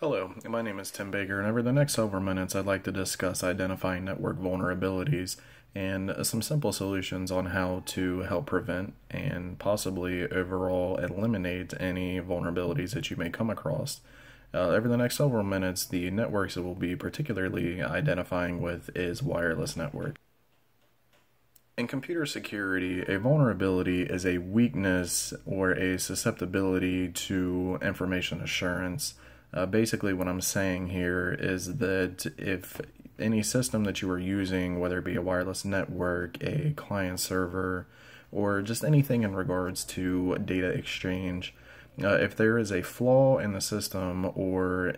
Hello, my name is Tim Baker, and over the next several minutes, I'd like to discuss identifying network vulnerabilities and some simple solutions on how to help prevent and possibly overall eliminate any vulnerabilities that you may come across. Over the next several minutes, the networks that we'll be particularly identifying with is wireless network. In computer security, a vulnerability is a weakness or a susceptibility to information assurance. Basically, what I'm saying here is that if any system that you are using, whether it be a wireless network, a client server, or just anything in regards to data exchange, if there is a flaw in the system or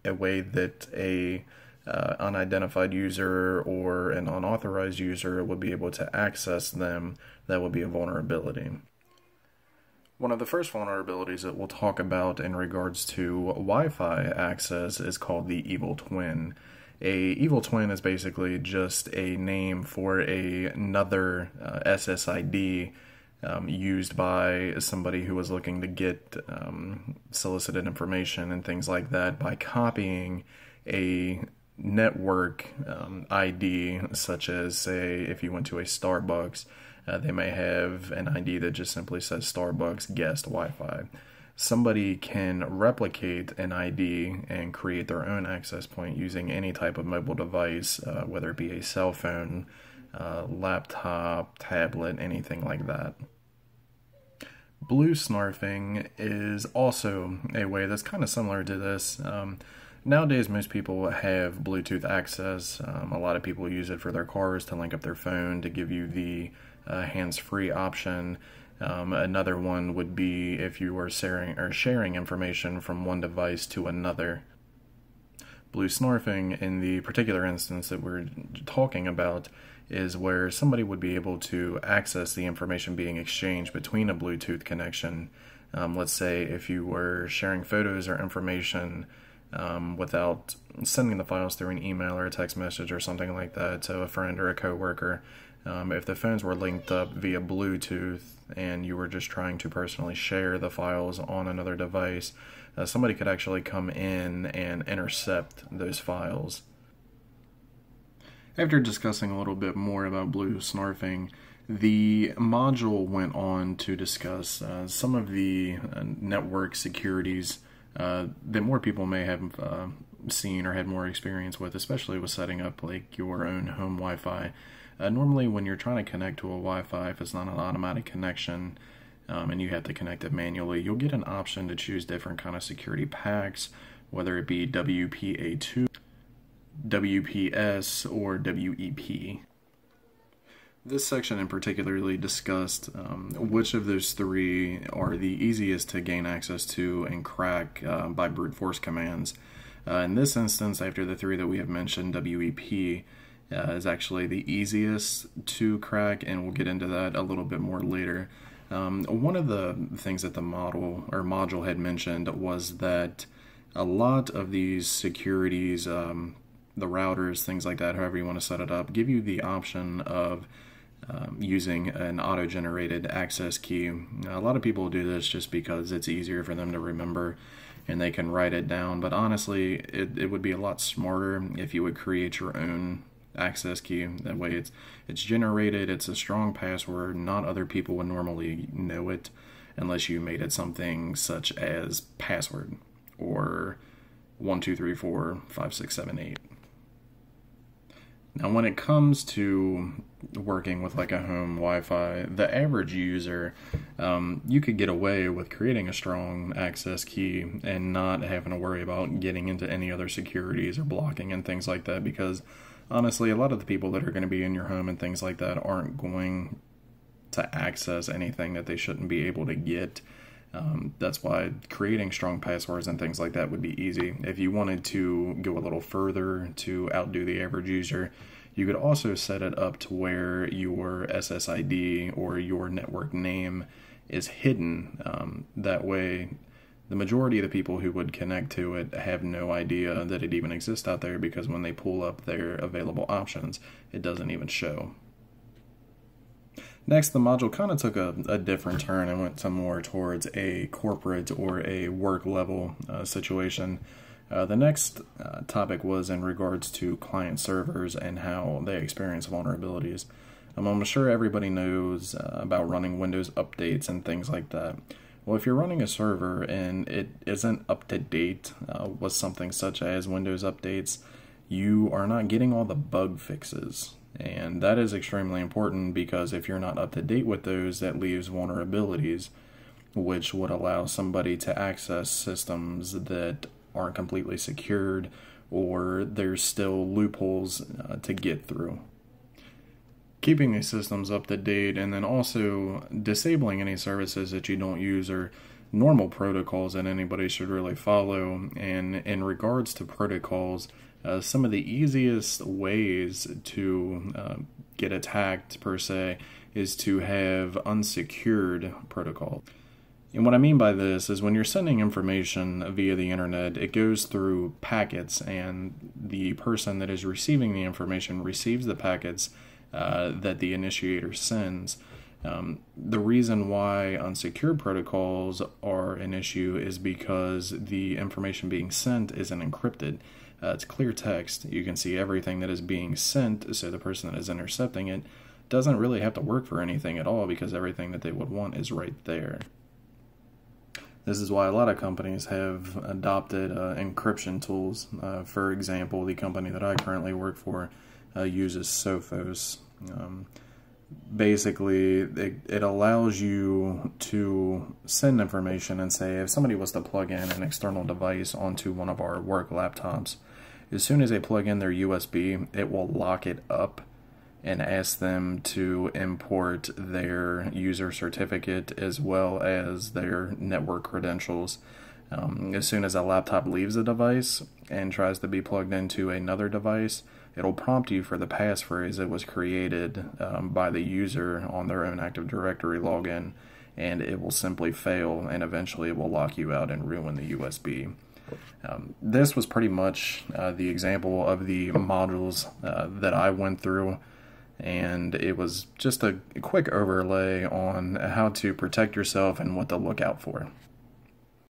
a way that a unidentified user or an unauthorized user would be able to access them, that would be a vulnerability. One of the first vulnerabilities that we'll talk about in regards to Wi-Fi access is called the evil twin. A evil twin is basically just a name for another SSID used by somebody who was looking to get solicited information and things like that by copying a network ID, such as, say, if you went to a Starbucks, they may have an ID that just simply says Starbucks guest Wi-Fi. Somebody can replicate an ID and create their own access point using any type of mobile device, whether it be a cell phone, laptop, tablet, anything like that. Blue snarfing is also a way that's kind of similar to this. Nowadays, most people have Bluetooth access. A lot of people use it for their cars to link up their phone to give you the hands-free option. Another one would be if you are sharing information from one device to another. Blue snarfing, in the particular instance that we're talking about, is where somebody would be able to access the information being exchanged between a Bluetooth connection. Let's say if you were sharing photos or information without sending the files through an email or a text message or something like that to a friend or a coworker. If the phones were linked up via Bluetooth and you were just trying to personally share the files on another device, somebody could actually come in and intercept those files. After discussing a little bit more about blue snarfing, the module went on to discuss some of the network securities that more people may have seen or had more experience with, especially with setting up like your own home Wi-Fi. Normally when you're trying to connect to a Wi-Fi, if it's not an automatic connection and you have to connect it manually, you'll get an option to choose different kind of security packs, whether it be WPA2, WPS, or WEP. This section in particularly discussed which of those three are the easiest to gain access to and crack by brute force commands. In this instance, after the three that we have mentioned, WEP is actually the easiest to crack, and we'll get into that a little bit more later. One of the things that the module had mentioned was that a lot of these securities, the routers, things like that, however you want to set it up, give you the option of using an auto-generated access key. A lot of people do this just because it's easier for them to remember and they can write it down, but honestly, it would be a lot smarter if you would create your own access key. That way it's generated, it's a strong password, not other people would normally know it unless you made it something such as password or 1 2 3 4 5 6 7 8. Now when it comes to working with like a home Wi-Fi, the average user, you could get away with creating a strong access key and not having to worry about getting into any other securities or blocking and things like that, because honestly, a lot of the people that are going to be in your home and things like that aren't going to access anything that they shouldn't be able to get. That's why creating strong passwords and things like that would be easy. If you wanted to go a little further to outdo the average user, you could also set it up to where your SSID or your network name is hidden. That way, the majority of the people who would connect to it have no idea that it even exists out there, because when they pull up their available options, it doesn't even show. Next, the module kind of took a different turn and went to more towards a corporate or a work level situation. The next topic was in regards to client servers and how they experience vulnerabilities. I'm sure everybody knows about running Windows updates and things like that. Well, if you're running a server and it isn't up to date with something such as Windows updates, you are not getting all the bug fixes. And that is extremely important because if you're not up to date with those, that leaves vulnerabilities, which would allow somebody to access systems that aren't completely secured, or there's still loopholes to get through. Keeping these systems up to date and then also disabling any services that you don't use are normal protocols that anybody should really follow. And in regards to protocols, some of the easiest ways to get attacked per se is to have unsecured protocol. And what I mean by this is when you're sending information via the internet, it goes through packets, and the person that is receiving the information receives the packets that the initiator sends. The reason why unsecured protocols are an issue is because the information being sent isn't encrypted. It's clear text. You can see everything that is being sent, so the person that is intercepting it doesn't really have to work for anything at all because everything that they would want is right there. This is why a lot of companies have adopted encryption tools. For example, the company that I currently work for uses Sophos. Basically, it allows you to send information and say if somebody was to plug in an external device onto one of our work laptops, as soon as they plug in their USB, it will lock it up and ask them to import their user certificate as well as their network credentials. As soon as a laptop leaves a device and tries to be plugged into another device, it'll prompt you for the passphrase that was created by the user on their own Active Directory login, and it will simply fail, and eventually it will lock you out and ruin the USB. This was pretty much the example of the modules that I went through, and it was just a quick overlay on how to protect yourself and what to look out for.